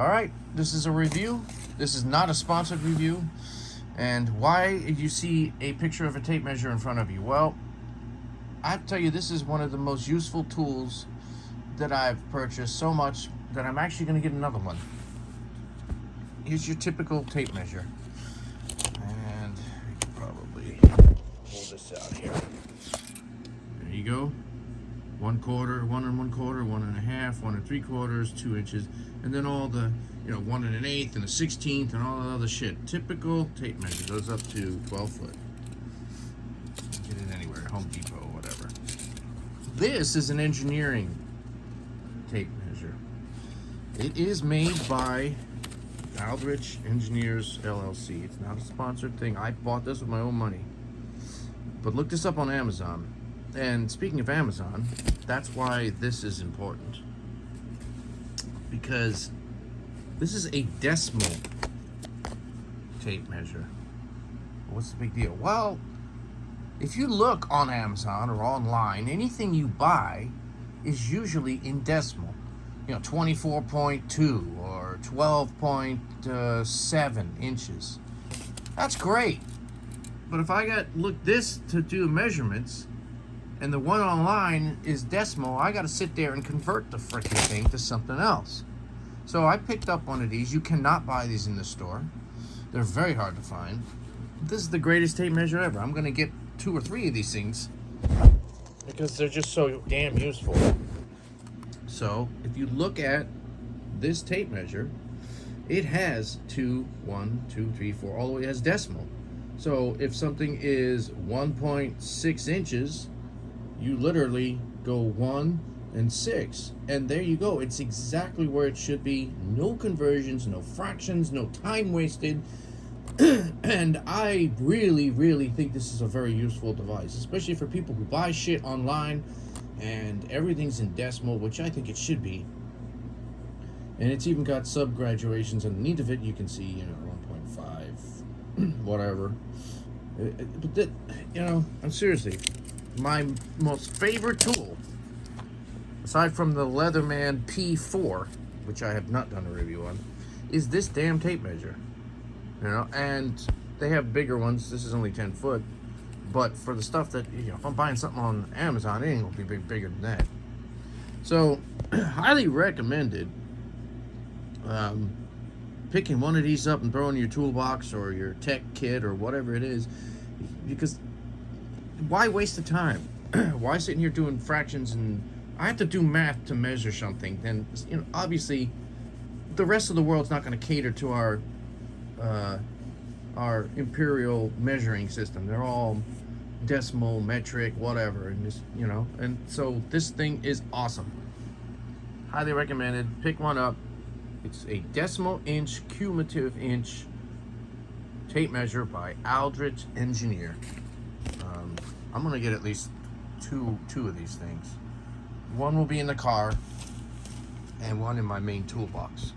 All right, this is a review. This is not a sponsored review. And why you see a picture of a tape measure in front of you? Well, I have to tell you, this is one of the most useful tools that I've purchased so much that I'm actually going to get another one. Here's your typical tape measure. And you can probably pull this out here. There you go. 1/4, 1 1/4, 1 1/2, 1 3/4, 2 inches, and then all the, 1 1/8 and a 16th and all that other shit. Typical tape measure goes up to 12 foot. Get it anywhere, Home Depot, whatever. This is an engineering tape measure. It is made by Aldrich Engineers LLC. It's not a sponsored thing. I bought this with my own money. But look this up on Amazon. And speaking of Amazon, that's why this is important. Because this is a decimal tape measure. What's the big deal? Well, if you look on Amazon or online, anything you buy is usually in decimal. 24.2 or 12.7 inches. That's great. But if I look this to do measurements, and the one online is decimal, I got to sit there and convert the freaking thing to something else. So I picked up one of these. You cannot buy these in the store. They're very hard to find. This is the greatest tape measure ever. I'm going to get 2 or 3 of these things because they're just so damn useful. So if you look at this tape measure, it has 2, 1, 2, 3, 4, all the way, it has decimal. So if something is 1.6 inches, you literally go 1 and 6, and there you go. It's exactly where it should be. No conversions, no fractions, no time wasted. And I really think this is a very useful device, especially for people who buy shit online and everything's in decimal, which I think it should be. And it's even got sub-graduations underneath of it. You can see, 1.5, whatever. But that, I'm seriously, my most favorite tool, aside from the Leatherman P4, which I have not done a review on, is this damn tape measure. And they have bigger ones. This is only 10 foot. But for the stuff that, if I'm buying something on Amazon, it ain't gonna be bigger than that. So, highly recommended picking one of these up and throwing in your toolbox or your tech kit or whatever it is, because why waste the time? Why sitting here doing fractions? And I have to do math to measure something. Then, obviously, the rest of the world's not going to cater to our imperial measuring system. They're all decimal, metric, whatever, and just, and so this thing is awesome. Highly recommended. Pick one up. It's a decimal inch, cumulative inch tape measure by Aldrich Engineer. I'm gonna get at least two of these things. One will be in the car, and one in my main toolbox.